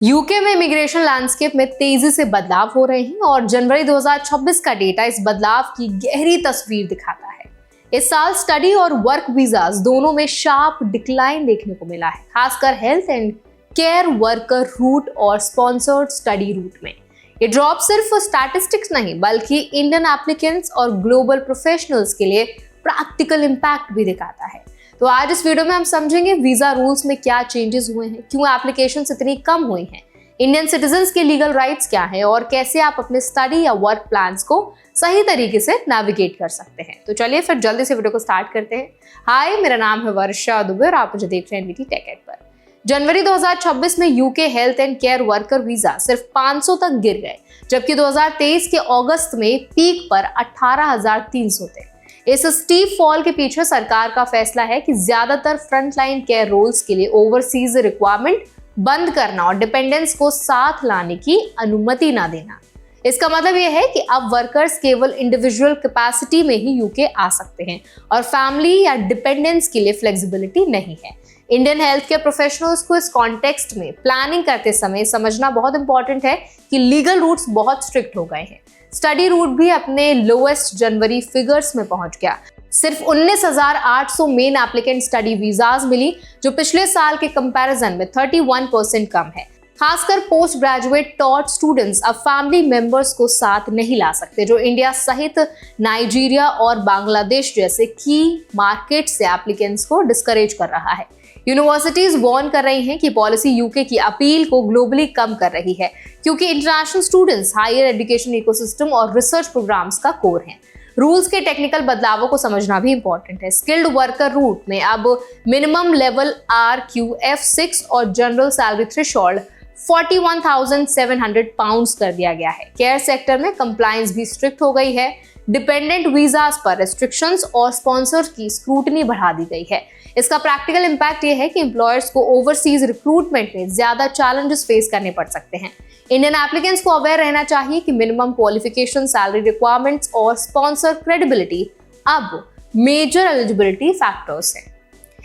UK में immigration landscape में तेजी से बदलाव हो रहे हैं और जनवरी 2026 का डेटा इस बदलाव की गहरी तस्वीर दिखाता है। इस साल स्टडी और वर्क वीजास दोनों में शार्प डिक्लाइन देखने को मिला है, खासकर health and care worker route और स्पॉन्सर्ड स्टडी रूट में। ये ड्रॉप सिर्फ स्टैटिस्टिक्स नहीं बल्कि इंडियन एप्लीकेंट्स और ग्लोबल प्रोफेशनल्स के लिए प्रैक्टिकल इम्पैक्ट भी दिखाता है। तो आज इस वीडियो में हम समझेंगे वीजा रूल्स में क्या चेंजेस हुए हैं, क्यों एप्लीकेशंस इतनी कम हुई हैं, इंडियन सिटीजन्स के लीगल राइट्स क्या हैं और कैसे आप अपने स्टडी या वर्क प्लान्स को सही तरीके से नेविगेट कर सकते हैं। तो चलिए फिर जल्दी से वीडियो को स्टार्ट करते हैं। हाय, मेरा नाम है वर्षा दुबे और आप मुझे देख रहे हैं एनवीटी टेक एड पर। जनवरी 2026 में UK health and care worker visa सिर्फ 500 तक गिर गए, जबकि 2023 के अगस्त में पीक पर 18,300 थे। इस स्टीप फॉल के पीछे सरकार का फैसला है कि ज्यादातर फ्रंटलाइन केयर रोल्स के लिए ओवरसीज रिक्वायरमेंट बंद करना और डिपेंडेंस को साथ लाने की अनुमति ना देना। इसका मतलब यह है कि अब वर्कर्स केवल इंडिविजुअल कैपेसिटी में ही यूके आ सकते हैं और फैमिली या डिपेंडेंस के लिए फ्लेक्सिबिलिटी नहीं है। इंडियन हेल्थ केयर प्रोफेशनल्स को इस कॉन्टेक्स्ट में प्लानिंग करते समय समझना बहुत इंपॉर्टेंट है कि लीगल रूट्स बहुत स्ट्रिक्ट हो गए हैं। स्टडी रूट भी अपने लोएस्ट जनवरी फिगर्स में पहुंच गया। सिर्फ 19,800 मेन एप्लीकेंट स्टडी वीजाज मिली, जो पिछले साल के कंपैरिजन में 31% कम है। खासकर पोस्ट ग्रेजुएट टॉट स्टूडेंट्स अब फैमिली मेंबर्स को साथ नहीं ला सकते, जो इंडिया सहित नाइजीरिया और बांग्लादेश जैसे की मार्केट से एप्लीकेंट्स को डिस्करेज कर रहा है। यूनिवर्सिटीज वार्न कर रही हैं कि पॉलिसी यूके की अपील को ग्लोबली कम कर रही है, क्योंकि international students higher education ecosystem और रिसर्च प्रोग्राम्स का कोर हैं। रूल्स के टेक्निकल बदलावों को समझना भी इंपॉर्टेंट है। स्किल्ड वर्कर रूट में अब मिनिमम लेवल RQF6 और जनरल सैलरी थ्रेशोल्ड 41,700 पाउंड्स कर दिया गया है। केयर सेक्टर में कंप्लायंस भी स्ट्रिक्ट हो गई है। डिपेंडेंट वीजास पर रेस्ट्रिक्शंस और स्पॉन्सर्स की स्क्रूटनी बढ़ा दी गई है। इसका प्रैक्टिकल इंपैक्ट यह है कि एम्प्लॉयर्स को ओवरसीज रिक्रूटमेंट में ज्यादा चैलेंजेस फेस करने पड़ सकते हैं। इंडियन एप्लीकेंट्स को अवेयर रहना चाहिए कि मिनिमम क्वालिफिकेशन, सैलरी रिक्वायरमेंट्स और स्पॉन्सर क्रेडिबिलिटी अब मेजर एलिजिबिलिटी फैक्टर्स हैं।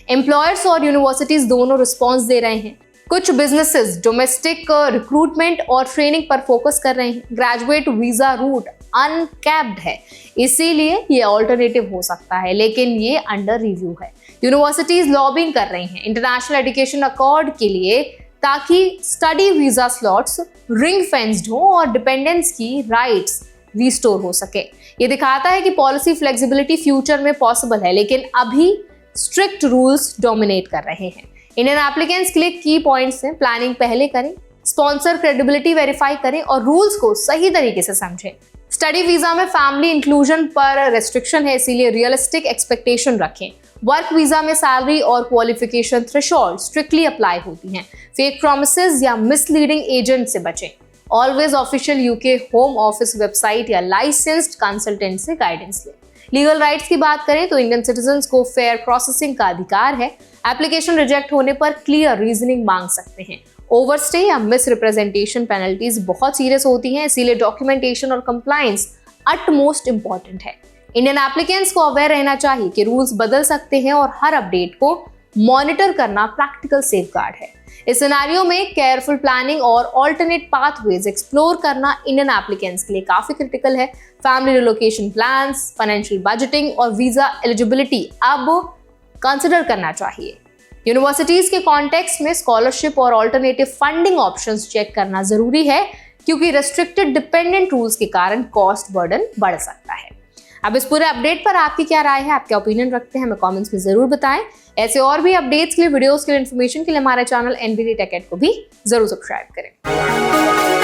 एम्प्लॉयर्स और यूनिवर्सिटीज दोनों रिस्पॉन्स दे रहे हैं। कुछ बिजनेसेस डोमेस्टिक रिक्रूटमेंट और ट्रेनिंग पर फोकस कर रहे हैं। ग्रेजुएट वीजा रूट अनकैप्ड है, इसीलिए ये ऑल्टरनेटिव हो सकता है, लेकिन ये अंडर रिव्यू है। यूनिवर्सिटीज लॉबिंग कर रही हैं इंटरनेशनल एजुकेशन अकॉर्ड के लिए, ताकि study visa slots ring fenced हो और डिपेंडेंस की राइट्स रिस्टोर हो सके। ये दिखाता है कि पॉलिसी फ्लेक्सिबिलिटी फ्यूचर में पॉसिबल है, लेकिन अभी स्ट्रिक्ट रूल्स डोमिनेट कर रहे हैं। इंडियन एप्लीकेंट्स के लिए की पॉइंट्स हैं: प्लानिंग पहले करें, स्पॉन्सर क्रेडिबिलिटी वेरीफाई करें और रूल्स को सही तरीके से समझें। स्टडी वीजा में फैमिली इंक्लूजन पर रेस्ट्रिक्शन है, इसीलिए रियलिस्टिक एक्सपेक्टेशन रखें। वर्क वीजा में सैलरी और क्वालिफिकेशन थ्रेशोल्ड स्ट्रिक्टली अप्लाई होती हैं। फेक प्रॉमिसेस या मिसलीडिंग एजेंट से बचें। Always official UK home office website या लाइसेंस्ड कंसल्टेंट से गाइडेंस लें। लीगल राइट्स की बात करें तो इंडियन सिटीजन्स को फेयर प्रोसेसिंग का अधिकार है। एप्लीकेशन रिजेक्ट होने पर क्लियर रीजनिंग मांग सकते हैं। ओवरस्टे या मिस रिप्रेजेंटेशन पेनल्टीज बहुत सीरियस होती हैं, इसीलिए डॉक्यूमेंटेशन और कंप्लायंस अटमोस्ट इंपॉर्टेंट है। इंडियन एप्लीकेंट्स को अवेयर रहना चाहिए कि रूल्स बदल सकते हैं और हर अपडेट को मॉनिटर करना प्रैक्टिकल सेफगार्ड है। इस सिनेरियो में केयरफुल प्लानिंग और ऑल्टरनेट पाथवेज एक्सप्लोर करना इंडियन एप्लीकेंट्स के लिए काफी क्रिटिकल है। Family relocation plans, financial budgeting और वीजा एलिजिबिलिटी अब कंसिडर करना चाहिए। यूनिवर्सिटीज के कॉन्टेक्स्ट में स्कॉलरशिप और ऑल्टरनेटिव फंडिंग ऑप्शंस चेक करना जरूरी है, क्योंकि रेस्ट्रिक्टेड डिपेंडेंट रूल्स के कारण कॉस्ट बर्डन बढ़ सकता है। अब इस पूरे अपडेट पर आपकी क्या राय है, आप क्या ओपिनियन रखते हैं, हमें कमेंट्स में जरूर बताएं। ऐसे और भी अपडेट्स के लिए, वीडियोस के लिए, इन्फॉर्मेशन के लिए हमारे चैनल एनवीटी टेक एड को भी जरूर सब्सक्राइब करें।